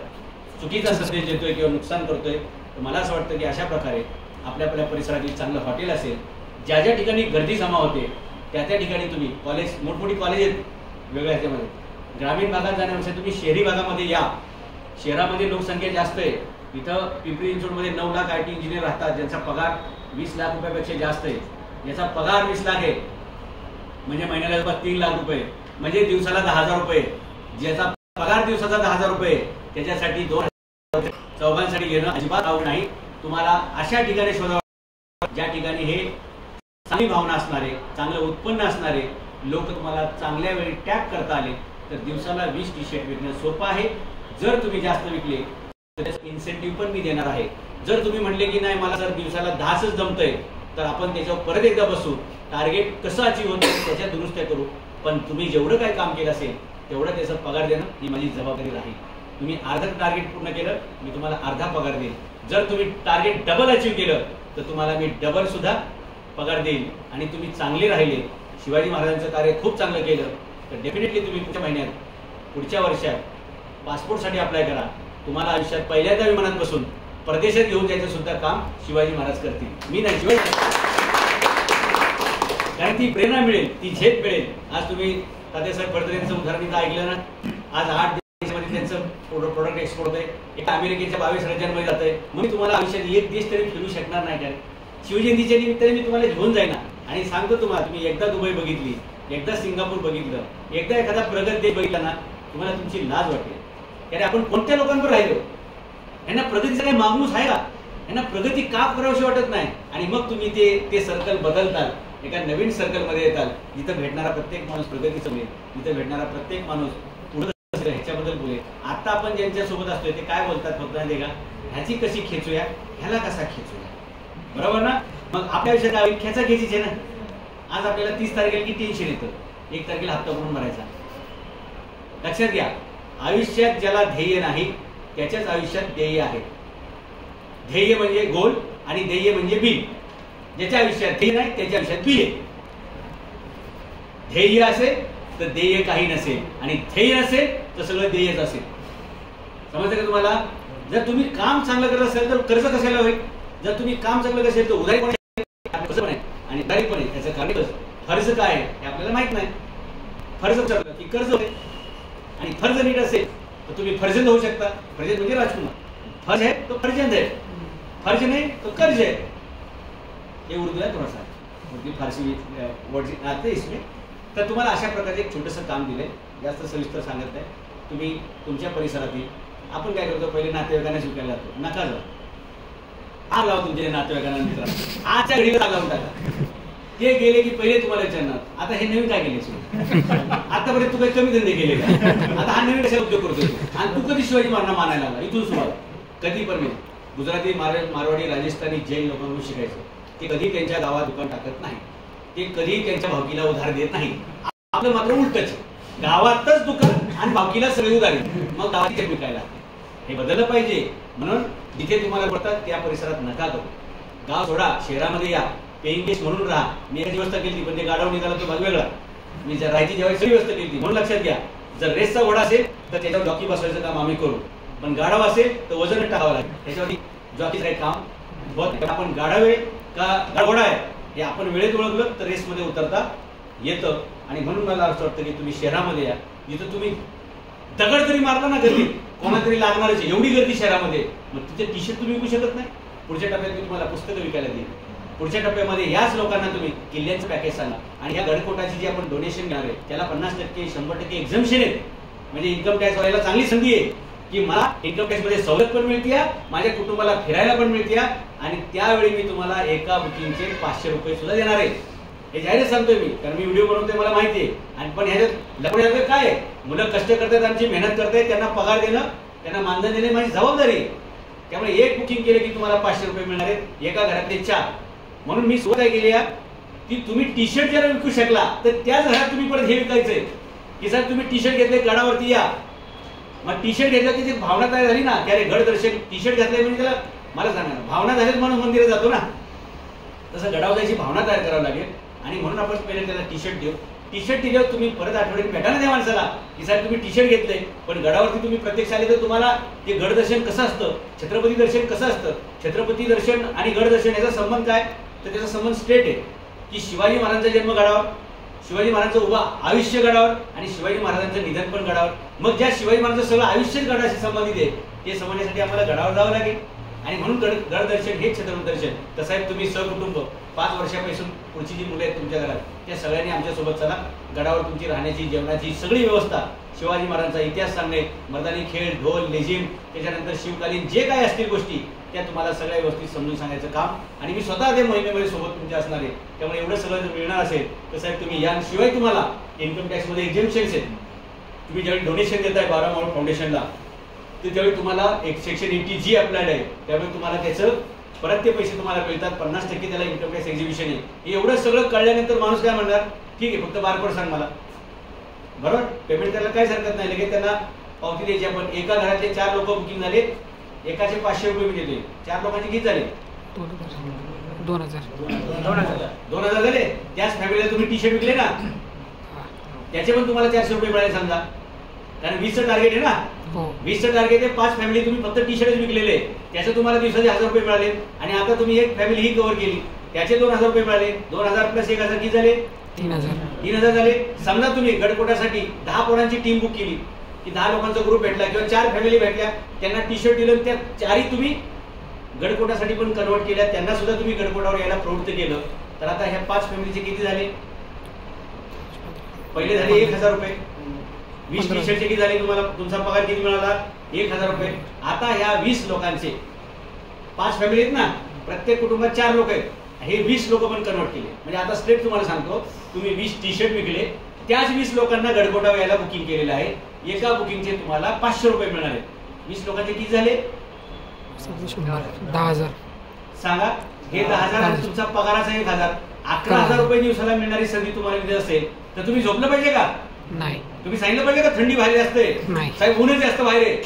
चुकीचा संदेश देतोय किंवा नुकसान करतोय. तर मला असं वाटतं की अशा प्रकारे आपल्या परिसरातील चांगलं हॉटेल असेल, ज्या ज्या ठिकाणी गर्दी जमा होते त्या ठिकाणी तुम्ही कॉलेज, मोठमोठी कॉलेज आहेत वेगळ्या ह्याच्यामध्ये, ग्रामीण भागात जाण्यापेक्षा तुम्ही शहरी भागामध्ये या. शहरामध्ये लोकसंख्या जास्त आहे. इथं पिंपरी चिंचवडमध्ये 9 लाख IT इंजिनियर राहतात, ज्यांचा पगार 20 लाख रुपयापेक्षा जास्त आहे. याचा पगार 20 लाख आहे म्हणजे महिन्याला 3 लाख रुपये, म्हणजे दिवसाला 10,000 रुपये. ज्याचा पगार दिवसाचा 10,000 रुपये त्याच्यासाठी 2 चौघांसाठी घेणं अजिबात आवड नाही. तुम्हाला अशा ठिकाणी शोधावं ज्या ठिकाणी हे चांगली भावना असणारे, चांगलं उत्पन्न असणारे लोक तुम्हाला चांगल्या वेळी टॅप करता आले तर दिवसाला 20 टी-शर्ट विकणं सोपं आहे. जर तुम्ही जास्त विकले तर इन्सेंटिव्ह पण मी देणार आहे. जर तुम्ही म्हणले की नाही मला जर दिवसाला 10च जमतंय तर आपण त्याच्यावर परत एकदा बसू, टार्गेट कसं अचीव्ह होतं त्याच्या दुरुस्त्या करू. पण तुम्ही जेवढं काय काम केलं असेल तेवढं त्याचा पगार देणं ही माझी जबाबदारी राहील. तुम्ही अर्धं टार्गेट पूर्ण केलं मी तुम्हाला अर्धा पगार देईन. जर तुम्ही टार्गेट डबल अचीव्ह केलं तर तुम्हाला मी डबल सुद्धा पगार देईल. आणि तुम्ही चांगले राहिले, शिवाजी महाराजांचं कार्य खूप चांगलं केलं तर डेफिनेटली तुम्ही पुढच्या महिन्यात, पुढच्या वर्षात पासपोर्टसाठी अप्लाय करा. तुम्हाला आयुष्यात पहिल्यांदा विमानात बसून परदेशात घेऊन जायचं सुद्धा काम शिवाजी महाराज करतील, मी नाही. शिवाजी, कारण ती प्रेरणा मिळेल, ती झेप मिळेल. आज तुम्ही तात्यासाहेब फडतरेंचं उदाहरण ऐकलं ना. आज 8 देशामध्ये त्यांचं प्रोडक्ट एक्सपोर्ट होतंय. एका अमेरिकेच्या 22 राज्यांमध्ये जात आहे. मग तुम्हाला आयुष्यात एक देश तरी फिरू शकणार नाही का? शिवजयंतीच्या निमित्ताने मी तुम्हाला घेऊन जाईना आणि सांगतो तुम्हाला, तुम्ही एकदा दुबई बघितली, एकदा सिंगापूर बघितलं, एकदा एखादा प्रगत देश बघितला ना, तुम्हाला तुमची लाज वाटेल. कारण आपण कोणत्या लोकांवर राहिलो, यांना प्रगतीचा काही मागणूस आहे का? यांना प्रगती का करावीशी वाटत नाही. आणि मग तुम्ही ते सर्कल बदलताल, एका नवीन सर्कलमध्ये येताल. जिथं भेटणारा प्रत्येक माणूस प्रगतीचं मिळेल, जिथं भेटणारा प्रत्येक माणूस पुढे ह्याच्याबद्दल बोलेल. आता आपण ज्यांच्यासोबत असतोय ते काय बोलतात फक्त नाही का, ह्याची कशी खेचूया, ह्याला कसा खेचूया, बरोबर ना? मग आपल्या आयुष्यात काय खेचा खेचीच आहे ना. आज आपल्याला 30 तारखेला की टेन्शन येतं, 1 तारखेला हप्ता भरून भरायचा. लक्षात घ्या, आयुष्यात ज्याला ध्येय नाही त्याच्याच आयुष्यात ध्येय आहे. ध्येय म्हणजे गोल आणि ध्येय म्हणजे बिल. ज्याच्या आयुष्यात ध्येय नाही त्याच्या आयुष्यात बिल आहे. ध्येय असेल तर ध्येय काही नसेल आणि ध्येय नसेल तर सगळं ध्येयच असेल. समजतं का तुम्हाला? जर तुम्ही काम चांगलं करत असेल तर कर्ज कशाला होईल? जर तुम्ही काम चांगलं करत असेल तर उधारी पण आहे आणि उधारी पण आहे. त्याचं कारण फर्ज काय आहे हे आपल्याला माहित नाही. फर्ज ठरलं की कर्ज होते आणि फर्ज नीट असेल तर तुम्ही फर्जंद होऊ शकता. फर्जंद म्हणजे राजकुमार. फर्ज है तो फर्जंद है, फर्ज नहीं तो कर्ज है. ये उर्दू है, थोडासा उर्दू फारसी वर्ड आते इसमें. तर तुम्हाला अशा प्रकारचे एक छोटंसं काम दिलंय, जास्त सविस्तर सांगत नाही. तुम्ही तुमच्या परिसरातील, आपण काय करतो पहिले नातेवाईकांना स्वीकारला जातो, नका जाऊ. आग लावा तुमच्या नातेवाईकांना, मित्रांनो आजच्या घडीला आग लावून टाका. ते गेले की पहिले तुम्हाला विचारणार आता हे नवीन काय केले, आतापर्यंत तू काही कमी धंदे केले का, आता हा नवीन कशा उद्योग करतोय आणि तू कधी शिवाजी महाराज मानायला लागला. इथून सुरुवात. कधी पण नाही. गुजराती, मारवाडी, राजस्थानी, जैन लोकांकडून शिकायचं. ते कधी त्यांच्या गावात दुकान टाकत नाही, ते कधी त्यांच्या भावकीला उधार देत नाही. आपलं मात्र उलटच, गावातच दुकान आणि भावकीला सगळे उधारी, मग गावाची चेक विकायला. हे बदललं पाहिजे. म्हणून जिथे तुम्हाला बोलतात त्या परिसरात नका करू. गाव सोडा, शहरामध्ये या, पेइंग गेस्ट म्हणून राहा. मी एक व्यवस्था केली पण ते गाडावर निघाला तो भाग वेगळा. मी जर राहायची जेव्हा सगळी व्यवस्था केली. म्हणून लक्षात घ्या, जर रेसचा घोडा असेल तर त्याच्यावर जॉकी बसवायचं काम आम्ही करू, पण गाढव असेल तर वजन टाकावं लागेल. त्याच्यावरती जॉकीचं काही काम होत नाही. आपण गाढव का घोडा आहे हे आपण वेळेत ओळखलं तर रेसमध्ये उतरता येतं. आणि म्हणून मला असं वाटतं की तुम्ही शहरामध्ये या, जिथं तुम्ही दगड जरी मारला ना गर्दी कोणातरी लागणारच. एवढी गर्दी शहरामध्ये, मग तिथे टी-शर्ट तुम्ही विकू शकत नाही. पुढच्या टप्प्यात मी तुम्हाला पुस्तकं विकायला देईन. पुढच्या टप्प्यामध्ये याच लोकांना तुम्ही किल्ल्यांचं पॅकेज सांगा आणि या गडकोटाची जी आपण डोनेशन घेणार आहे त्याला 50%, 100% एक्झम्पशन आहे. म्हणजे इन्कम टॅक्स वाल्याला चांगली संधी आहे की मला इन्कम टॅक्स मध्ये सवलत पण मिळते, माझ्या कुटुंबाला फिरायला पण मिळते आणि त्यावेळी मी तुम्हाला एका बुकिंगचे 500 रुपये सुद्धा देणार आहे. हे जाहीर सांगतोय मी, कारण मी व्हिडिओ बनवतोय, मला माहिती आहे. आणि पण ह्याच्यात लपण्याचं काय आहे, मुलं कष्ट करतात, आमची मेहनत करतायत, त्यांना पगार देणं, त्यांना मानधन देणे माझी जबाबदारी आहे. त्यामुळे एक बुकिंग केलं की तुम्हाला 500 रुपये मिळणार आहेत, एका घरातले 4. म्हणून मी सुरुवात काय केली की तुम्ही टी-शर्ट जर विकू शकला तर त्याच घरात तुम्ही परत हे विकायचंय की सर तुम्ही टी-शर्ट घेतले गडावरती या. मग टी-शर्ट घेतलं की भावना तयार झाली ना की अरे गड दर्शन टी-शर्ट घातलंय म्हणजे त्याला मला सांगा भावना झाल्याच म्हणून मंदिरात जातो ना, तसं गडावर जायची भावना तयार करावी लागेल. आणि म्हणून आपण पहिले त्याला टी-शर्ट देऊ. टी-शर्ट दिल्यावर तुम्ही परत आठवड्यात भेटायला द्या माणसाला की साहेब तुम्ही टी-शर्ट घेतलंय, पण गडावरती तुम्ही प्रत्यक्ष आले तर तुम्हाला ते गड दर्शन कसं असतं, छत्रपती दर्शन कसं असतं. छत्रपती दर्शन आणि गड दर्शन याचा संबंध काय, तर त्याचा संबंध स्ट्रेट आहे की शिवाजी महाराजांचा जन्म गडावर, शिवाजी महाराजांचं उभं आयुष्य गडावर आणि शिवाजी महाराजांचं निधन पण गडावर. मग ज्या शिवाजी महाराजांचं सगळं आयुष्यच गडाशी संबंधित आहे ते समजण्यासाठी आम्हाला गडावर जावं लागेल. आणि म्हणून गड दर्शन हे छत्रपती दर्शन. तर साहेब तुम्ही सहकुटुंब 5 वर्षापासून पुढची जी मुलं आहेत तुमच्या घरात त्या सगळ्यांनी आमच्यासोबत चला. गडावर तुमची राहण्याची, जेवणाची सगळी व्यवस्था शिवाजी महाराजांचा इतिहास सांगणे, मर्दानी खेळ, ढोल, लेझिम, त्याच्यानंतर शिवकालीन जे काही असतील गोष्टी त्या तुम्हाला सगळ्या व्यवस्थित समजून सांगायचं काम, आणि मी स्वतः ते मोहिमेमध्ये सोबत तुमच्या असणार आहे. त्यामुळे एवढं सगळं जर मिळणार असेल तर साहेब तुम्ही याशिवाय तुम्हाला इन्कम टॅक्समध्ये एक्झेम्पशन्स आहेत. तुम्ही ज्यावेळी डोनेशन देताय 12 मावळ फाउंडेशनला, तर त्यावेळी तुम्हाला एक सेक्शन 80G अप्लाइड आहे. त्यामुळे तुम्हाला त्याचं परत ते पैसे तुम्हाला मिळतात. 50% त्याला इन्कम टॅक्स एक्झिबिशन आहे. हे एवढं सगळं कळल्यानंतर माणूस काय म्हणणार, ठीक आहे फक्त बारकोड सांग मला, बरोबर पेमेंट करायला काहीच हरकत नाही. लगेच त्यांना पावती द्यायची. आपण एका घरातले 4 लोक बुकिंग झाले, एकाचे 500 रुपये मी देते. 4 लोकांचे किती झाले? 2000 झाले. त्याच फॅमिलीला तुम्ही टी शर्ट विकले ना, त्याचे पण तुम्हाला 400 रुपये मिळाले समजा, कारण 20चं टार्गेट आहे ना. 20चं टार्गेट आहे. 5 फॅमिली तुम्ही फक्त टी शर्टच विकलेले, त्याचे तुम्हाला दिवसाचे 1000 रुपये मिळाले. आणि आता तुम्ही एक फॅमिली ही कव्हर केली, त्याचे 2000 रुपये मिळाले. 2000 प्लस 1000 किती झाले? 3000 झाले. समजा तुम्ही गडकोटासाठी 10 पोरांची टीम बुक केली, की 10 लोकांचा ग्रुप भेटला किंवा 4 फॅमिली भेटल्या, त्यांना टी शर्ट दिलं, त्या 4ही तुम्ही गडकोटासाठी पण कन्वर्ट केल्या, त्यांना सुद्धा तुम्ही गडकोटावर यायला प्रवृत्त केलं. तर आता ह्या 5 फॅमिलीचे किती झाले? पहिले झाले 1000 रुपये. 20 टी शर्टचे किती झाले? तुम्हाला तुमचा पगार किती मिळाला? 1000 रुपये. आता ह्या 20 लोकांचे 5 फॅमिली आहेत ना, प्रत्येक कुटुंबात 4 लोक आहेत, हे 20 लोक पण कन्वर्ट केले. म्हणजे आता स्ट्रेट तुम्हाला सांगतो, तुम्ही 20 टी शर्ट विकले, त्याच 20 लोकांना गडकोटावर यायला बुकिंग केलेलं आहे. एका बुकिंगचे तुम्हाला 500 रुपये मिळणार आहेत. 20 लोकांचे किती झाले? 10,000. सांगा, हे 10,000 तुमचा पगाराचा 1000. 11,000 रुपये दिवसाला मिळणारी संधी तुम्हाला मिळत असेल तर तुम्ही झोपलं पाहिजे का? नाही. तुम्ही सांगितलं पाहिजे का थंडी बाहेर असते? नाही साहेब, ऊनच जास्त बाहेर आहे.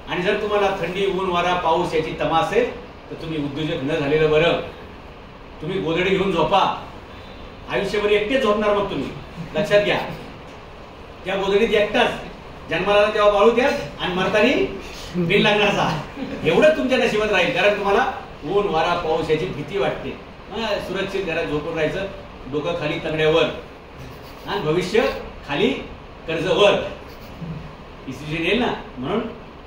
आणि जर तुम्हाला थंडी, ऊन, वारा, पाऊस याची तमा असेल तर तुम्ही उद्योजक न झालेलं बरं. तुम्ही गोधडी घेऊन झोपा, आयुष्यभर एकटेच झोपणार. मग तुम्ही लक्षात घ्या, त्या गोधडीत एकटाच जन्माला तेव्हा बाळू द्या आणि मरतानी बिल लागणारचा, एवढंच तुमच्या नशिबात राहील. कारण तुम्हाला ऊन, वारा, पाऊस याची भीती वाटते. सुरक्षित घरात झोपून राहायचं, डोकं खाली तंगड्यावर आणि भविष्य खाली कर्जवर, डिसिजन येईल ना. म्हणून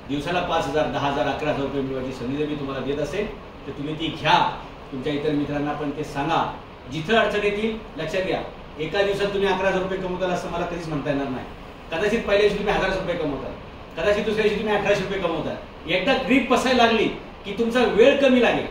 दिवसाला 5,000, 10,000, 11,000 रुपये मिळवायची संधी जर मी तुम्हाला देत असेल तर तुम्ही ती घ्या. तुमच्या इतर मित्रांना पण ते सांगा. जिथं अडचण येतील, लक्षात घ्या, एका दिवसात तुम्ही 11,000 रुपये कमवताल असं मला कधीच म्हणता येणार नाही. कदाचित पहिल्या दिवशी तुम्ही 1,000 रुपये कमवताल, कदाचित दुसऱ्या दिवशी तुम्ही 1,800 रुपये कमवताल. एकदा ग्रीप बसायला लागली की तुमचा वेळ कमी लागेल.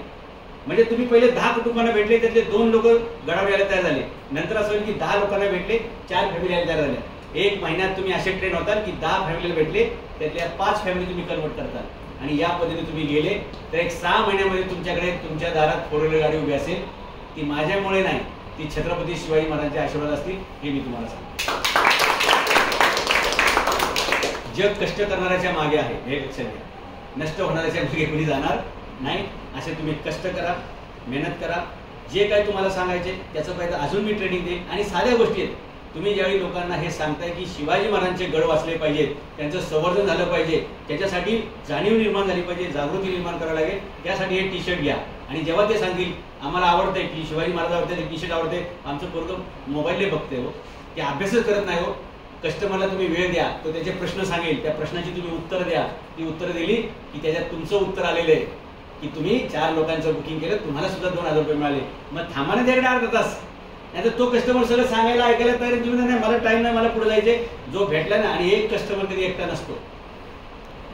म्हणजे तुम्ही पहिले 10 कुटुंबांना भेटले, त्यातले 2 लोक गडावर यायला तयार झाले. नंतर असं होईल की 10 लोकांना भेटले, 4 फॅमिली यायला तयार झाल्या. 1 महिन्यात तुम्ही असे ट्रेन होताल की 10 फॅमिलीला भेटले, त्यातल्या 5 फॅमिली तुम्ही कन्वर्ट करताल. आणि या पद्धतीने तुम्ही गेले तर एक 6 महिन्यामध्ये तुमच्याकडे तुमच्या दारात 4 व्हीलर गाडी उभी असेल. ती माझ्यामुळे नाही, ती छत्रपती शिवाजी महाराजांचे आशीर्वाद असतील, हे मी तुम्हाला सांगतो. जग कष्ट करणाऱ्याच्या मागे आहे, हे लक्षात घ्या. नष्ट होणाऱ्याच्या मागे कोणी जाणार नाही. असे तुम्ही कष्ट करा, मेहनत करा. जे काही तुम्हाला सांगायचे त्याचं पाहिजे अजून मी ट्रेनिंग देईन. आणि साध्या गोष्टी आहेत. तुम्ही ज्यावेळी लोकांना हे सांगताय की शिवाजी महाराजांचे गड वाचले पाहिजेत, त्यांचं संवर्धन झालं पाहिजे, त्याच्यासाठी जाणीव निर्माण झाली पाहिजे, जागृती निर्माण करावी लागेल, त्यासाठी हे टी शर्ट घ्या. आणि जेव्हा ते सांगतील आम्हाला आवडतंय की शिवाजी महाराज आवडते, टी शर्ट आवडते, आमचं पोरगं मोबाईलने बघते हो, ते अभ्यासच करत नाही हो. कस्टमरला तुम्ही वेळ द्या, तो त्याचे प्रश्न सांगेल, त्या प्रश्नाची तुम्ही उत्तर द्या. ती उत्तरं दिली की त्याच्यात तुमचं उत्तर आलेलं आहे की तुम्ही 4 लोकांचं बुकिंग केलं, तुम्हाला सुद्धा 2,000 रुपये मिळाले. मग थांबाने त्याकडे अर्धा तास, नाही तर तो कस्टमर सगळं सांगायला ऐकायला तयार. तुम्ही नाही, मला टाइम नाही, मला पुढे जायचे. जो भेटला ना, आणि एक कस्टमर कधी एकटा नसतो.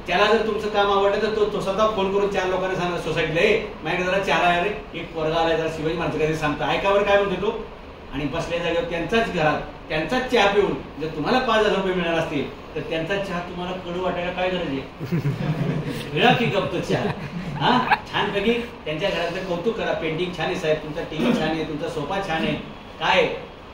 त्याला जर तुमचं काम आवडलं तर तो स्वतः फोन करून 4 लोकांना सांगणार सोसायटीला, माझ्याकडे जरा 4 आहे रे, एक पोरगा आलाय, जरा शिवाजी महाराज कधी सांगता ऐकावर काय म्हणतो तो. आणि बसल्या जागेवर त्यांचाच घरात त्यांचाच चहा पिऊन जर तुम्हाला 5,000 रुपये मिळणार असतील तर त्यांचा चहा तुम्हाला कडू वाटायला काय गरज आहे? मिळा की गप्प चहा. हा, छानपैकी त्यांच्या घरातलं कौतुक करा. पेंटिंग छान आहे साहेब, तुमचा टीव्ही छान आहे, तुमचा सोफा छान आहे, काय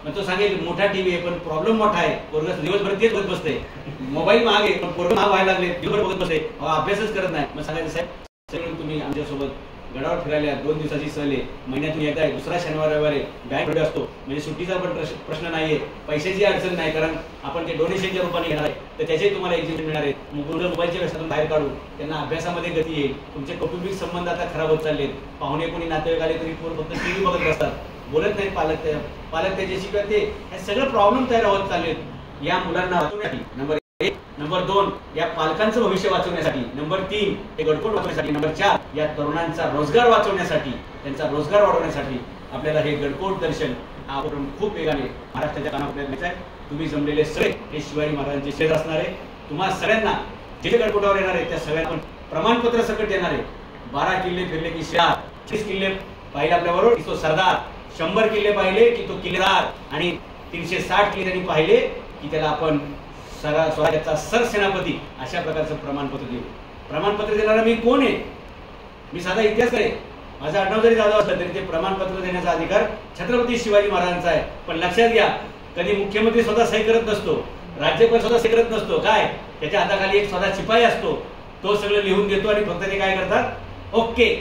मग तो सांगेल मोठा टीव्ही आहे पण प्रॉब्लेम मोठा आहे, पोरगं दिवसभर तेच बघत बसते, मोबाईल महाग आहे पण पोरगं महाग व्हायला लागले, दिवसभर बघत बसते, अभ्यासच करत नाही. मग सांगायचं साहेब तुम्ही आमच्यासोबत गडावर फिरायला 2 दिवसाची सहल आहे, महिन्यातून एकदा आहे, दुसरा शनिवार रविवारी बँक असतो, म्हणजे सुट्टीचा पण प्रश्न नाहीये, पैशाची अडचण नाही, कारण आपण ते डोनेशनच्या रूपाने घेणार आहे तर त्याचे तुम्हाला एक्झिबिट मिळणार आहे. मुलं मोबाईलच्या व्यसनातून बाहेर काढू, त्यांना अभ्यासामध्ये गती येईल. तुमचे कौटुंबिक संबंध आता खराब होत चाललेत, पाहुणे कोणी नातेवाईक आले तरी फक्त टीव्ही बघत बसतात, बोलत नाही पालक त्याच्याशी किंवा ते हे सगळं प्रॉब्लेम तयार होत चाललेत. या मुलांना वाचवण्यासाठी नंबर 1, नंबर 2 या पालकांचं भविष्य वाचवण्यासाठी, नंबर 3 हे गडकोट वाचवण्यासाठी, नंबर 4 या तरुणांचा रोजगार वाचवण्यासाठी, त्यांचा रोजगार वाढवण्यासाठी आपल्याला हे गडकोट दर्शन हा उपक्रम खूप वेगाने महाराष्ट्राच्या कानाकोपऱ्यात आहे. तुम्ही जमलेले सगळे हे शिवाजी महाराजांचे शेत असणार आहे. तुम्हा सगळ्यांना जे गडकोटावर येणार आहे त्या सगळ्यांना आपण प्रमाणपत्र सकट देणार आहे. 12 किल्ले फिरले की शाह, 30 किल्ले पाहिले आपल्याबरोबर की तो सरदार, 100 किल्ले पाहिले की तो किल्लेदार, आणि 360 किल्ले त्यांनी पाहिले की त्याला आपण स्वराज्याचा सरसेनापती अशा प्रकारचं प्रमाणपत्र देऊ. प्रमाणपत्र देणारा मी कोण आहे? मी साधा इतिहास आहे. माझं आडनाव जरी जाधव असलं तरी ते प्रमाणपत्र देण्याचा अधिकार छत्रपती शिवाजी महाराजांचा आहे. पण लक्षात घ्या, कधी मुख्यमंत्री स्वतः सही करत नसतो, राज्यपाल स्वतः सही करत नसतो. काय, त्याच्या हाताखाली एक स्वतः शिपाई असतो, तो सगळं लिहून देतो आणि फक्त ते काय करतात, ओके.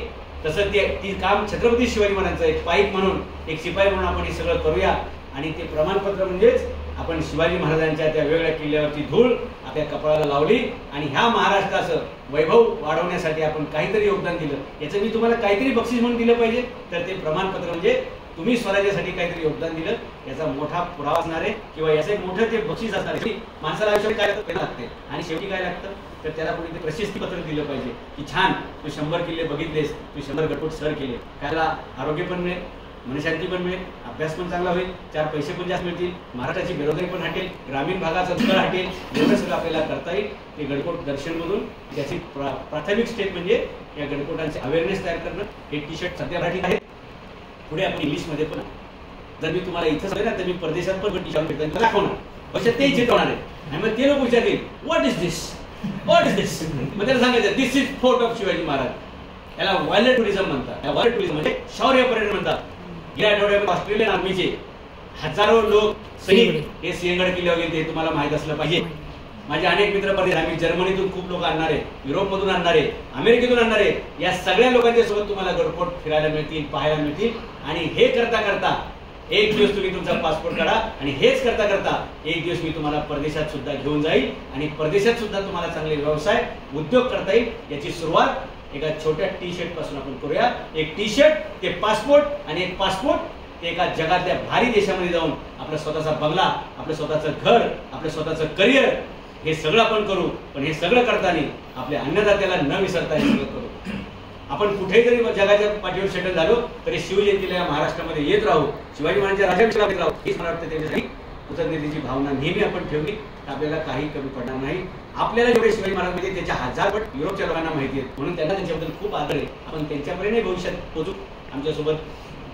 तसं ते काम छत्रपती शिवाजी महाराजांचं एक पाईप म्हणून, एक शिपाई म्हणून आपण हे सगळं करूया. आणि ते प्रमाणपत्र म्हणजेच आपण शिवाजी महाराजांच्या त्या वेगळ्या किल्ल्यावरची धूळ आपल्या कपाळाला लावली आणि ह्या महाराष्ट्राचं वैभव वाढवण्यासाठी आपण काहीतरी योगदान दिलं. याचं मी तुम्हाला काहीतरी बक्षीस म्हणून दिलं पाहिजे. तर ते प्रमाणपत्र म्हणजे तुम्ही स्वराज्यासाठी काहीतरी योगदान दिलं याचा मोठा पुरावा असणार आहे, किंवा याचं एक मोठं ते बक्षीस असणार आहे. माणसाला आयुष्यात काय लागते आणि शेवटी काय लागतं, तर त्याला कोणी प्रशस्ती पत्र दिलं पाहिजे की छान तू 100 किल्ले बघितलेस, तू 100 गटकोट सर केले. त्याला आरोग्य पण मिळेल, मनशांती पण मिळेल, अभ्यास पण चांगला होईल, 4 पैसे पण जास्त मिळतील, महाराष्ट्राची बेरोजगारी पण हटेल, ग्रामीण भागाचा दुष्काळ हटेल. एवढं सगळं आपल्याला करता येईल. ते गडकोट दर्शनमधून त्याची प्राथमिक स्टेप म्हणजे या गडकोटांचे अवेअरनेस तयार करणं. हे टी-शर्ट सध्या मराठीत आहेत, पुढे आपण इंग्लिशमध्ये पण. जर मी तुम्हाला इथं सांगेन ना तर मी परदेशात पण टी-शर्ट दाखवणार, പക്ഷे ते इथे ठेवणार आहे. आणि मग ते लोक विचारतील what is this, what is this. मग त्याला सांगायचं this is fort of Shivaji Maharaj. याला वायलर टुरिझम म्हणतात. वायलर टुरिझम म्हणजे शौर्य पर्यटन म्हणतात. गेल्या आठवड्यात ऑस्ट्रेलियन आर्मीचे हजारो लोक सैनिक हे सिंहगड किल्ल्यावर गेले, तुम्हाला माहित असलं पाहिजे. माझे अनेक मित्र परदेश, आम्ही जर्मनीतून खूप लोक आणणार आहे, युरोपमधून आणणार आहे, अमेरिकेतून आणणार आहे. या सगळ्या लोकांच्या सोबत तुम्हाला गडकोट फिरायला मिळतील, पाहायला मिळतील. आणि हे करता करता एक दिवस तुम्ही तुमचा पासपोर्ट काढा आणि हेच करता करता एक दिवस मी तुम्हाला परदेशात सुद्धा घेऊन जाईल आणि परदेशात सुद्धा तुम्हाला चांगले व्यवसाय उद्योग करता येईल. याची सुरुवात एका छोट्या टी-शर्ट पासून आपण करूया. एक टी-शर्ट ते पासपोर्ट आणि एक पासपोर्ट ते एका जगातल्या भारी देशामध्ये जाऊन आपला स्वतःचा बंगला, आपलं स्वतःचं घर, आपलं स्वतःचं करिअर, हे सगळं आपण करू. पण हे सगळं करताना आपल्या अन्नदात्याला न विसरता हे सगळं करू. आपण कुठेही जरी जगाच्या पाठीवर सेटल झालो तरी शिवजयंतीला महाराष्ट्रामध्ये येत राहू, शिवाजी महाराजांच्या राज्याभिषेकाला येत राहू. हीच मला वाटतं त्यांच्यासाठी कृतज्ञतेची भावना नेहमी आपण ठेवली तर आपल्याला काही कमी पडणार नाही. आपल्याला जेवढे शिवाजी महाराज म्हणजे त्याच्या 1000 पट युरोपच्या लोकांना माहिती आहे, म्हणून त्यांना त्यांच्याबद्दल खूप आदर आहे. आपण त्यांच्यापर्यंत भविष्यात पोहोचू. आमच्यासोबत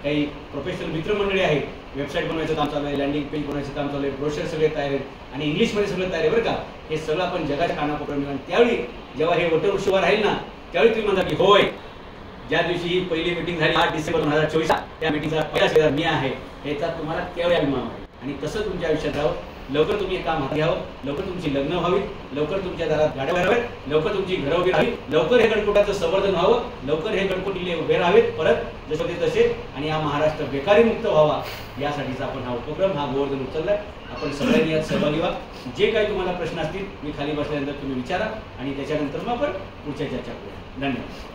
काही प्रोफेशनल मित्रमंडळी आहेत, वेबसाईट बनवायचं काम चालू आहे, लँडिंग पेज बनवायचं काम चालू आहे, ब्रोशर सगळे तयार आहेत आणि इंग्लिशमध्ये सगळं तयार आहे बरं का. हे सगळं आपण जगाच्या कानाकोपऱ्यात मिळून त्यावेळी जेव्हा हे वटवृक्षवर राहील ना त्यावेळी तुम्ही म्हणता की होय, ज्या दिवशी ही पहिली मीटिंग झाली 8 डिसेंबर 2024 त्या मीटिंगचा पहिला शेजार मी आहे, याचा तुम्हाला त्यावेळी अभिमान आहे. आणि तसं तुमच्या आयुष्यात राहावं. लवकर तुम्ही काम हाती घ्यावं, लवकर तुमची लग्न व्हावी, लवकर तुमच्या दारात गाड्या व्हाव्यात, लवकर तुमची घरं उभी राहावी, लवकर हे गडकोटाचं संवर्धन व्हावं, लवकर हे गडकोट किल्ले उभे राहावेत परत जसे ते तसे, आणि हा महाराष्ट्र बेकारीमुक्त व्हावा. यासाठीचा आपण हा उपक्रम, हा गोवर्धन उचललाय. आपण सगळ्यांनी यात सहभागी व्हा. जे काही तुम्हाला प्रश्न असतील मी खाली बसल्यानंतर तुम्ही विचारा आणि त्याच्यानंतर मग आपण पुढच्या चर्चा करूया. धन्यवाद.